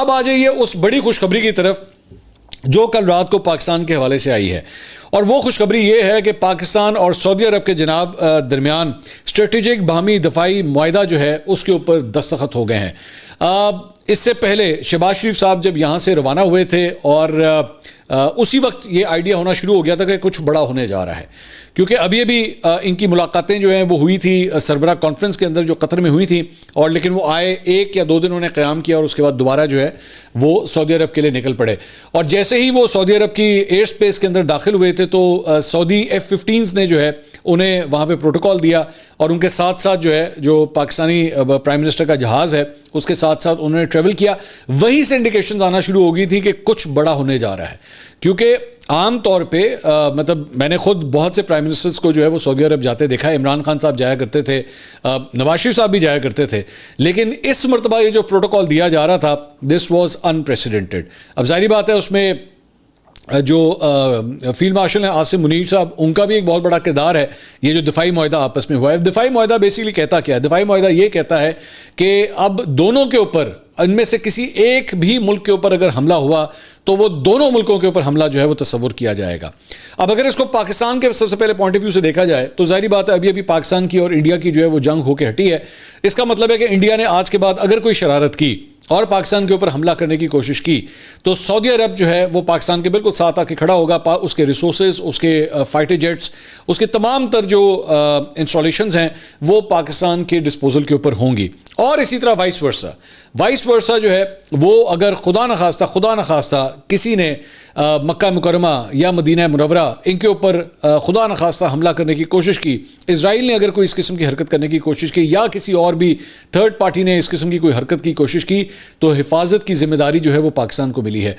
अब आ जाइए उस बड़ी खुशखबरी की तरफ जो कल रात को पाकिस्तान के हवाले से आई है, और वो खुशखबरी ये है कि पाकिस्तान और सऊदी अरब के जनाब दरमियान स्ट्रेटेजिक बाहमी दफाई मुआहिदा जो है उसके ऊपर दस्तखत हो गए हैं। इससे पहले शहबाज शरीफ साहब जब यहाँ से रवाना हुए थे और उसी वक्त ये आइडिया होना शुरू हो गया था कि कुछ बड़ा होने जा रहा है, क्योंकि अभी अभी इनकी मुलाकातें जो हैं वो हुई थी सरबराह कॉन्फ्रेंस के अंदर जो कतर में हुई थी, और लेकिन वो आए 1 या 2 दिन उन्होंने क़याम किया और उसके बाद दोबारा जो है वो सऊदी अरब के लिए निकल पड़े। और जैसे ही वो सऊदी अरब की एयर स्पेस के अंदर दाखिल हुए थे तो सऊदी F-15s ने जो है उन्हें वहाँ पे प्रोटोकॉल दिया, और उनके साथ साथ जो है जो पाकिस्तानी प्राइम मिनिस्टर का जहाज़ है उसके साथ साथ उन्होंने ट्रेवल किया। वहीं से इंडिकेशंस आना शुरू हो गई थी कि कुछ बड़ा होने जा रहा है, क्योंकि आम तौर पे मतलब मैंने खुद बहुत से प्राइम मिनिस्टर्स को जो है वो सऊदी अरब जाते देखा है। इमरान खान साहब जाया करते थे, नवाज शरीफ साहब भी जाया करते थे, लेकिन इस मरतबा ये जो प्रोटोकॉल दिया जा रहा था दिस वाज अनप्रेसिडेंटेड। अब जाहिर बात है उसमें जो फील्ड मार्शल हैं आसिम मुनीर साहब, उनका भी एक बहुत बड़ा किरदार है। ये जो दिफाई मुआहिदा आपस में हुआ है, दिफाई मुआहिदा बेसिकली कहता क्या है? दिफाई मुआहिदा ये कहता है कि अब दोनों के ऊपर, इनमें से किसी एक भी मुल्क के ऊपर अगर हमला हुआ तो वो दोनों मुल्कों के ऊपर हमला जो है वो तस्वुर किया जाएगा। अब अगर इसको पाकिस्तान के सबसे पहले पॉइंट ऑफ व्यू से देखा जाए तो जाहिर बात है अभी अभी पाकिस्तान की और इंडिया की जो है वो जंग होकर हटी है। इसका मतलब है कि इंडिया ने आज के बाद अगर कोई शरारत की और पाकिस्तान के ऊपर हमला करने की कोशिश की तो सऊदी अरब जो है वो पाकिस्तान के बिल्कुल साथ आके खड़ा होगा। उसके रिसोर्सेज, उसके फाइटर जेट्स, उसके तमाम तर जो इंस्टॉलेशंस हैं वो पाकिस्तान के डिस्पोजल के ऊपर होंगी। और इसी तरह वाइस वर्सा जो है वो अगर खुदा न खास्ता किसी ने मक्का मुकरमा या मदीना मुनव्वरा इनके ऊपर खुदा न खास्ता हमला करने की कोशिश की, इजराइल ने अगर कोई इस किस्म की हरकत करने की कोशिश की या किसी और भी थर्ड पार्टी ने इस किस्म की कोई हरकत की कोशिश की, तो हिफाजत की जिम्मेदारी जो है वो पाकिस्तान को मिली है।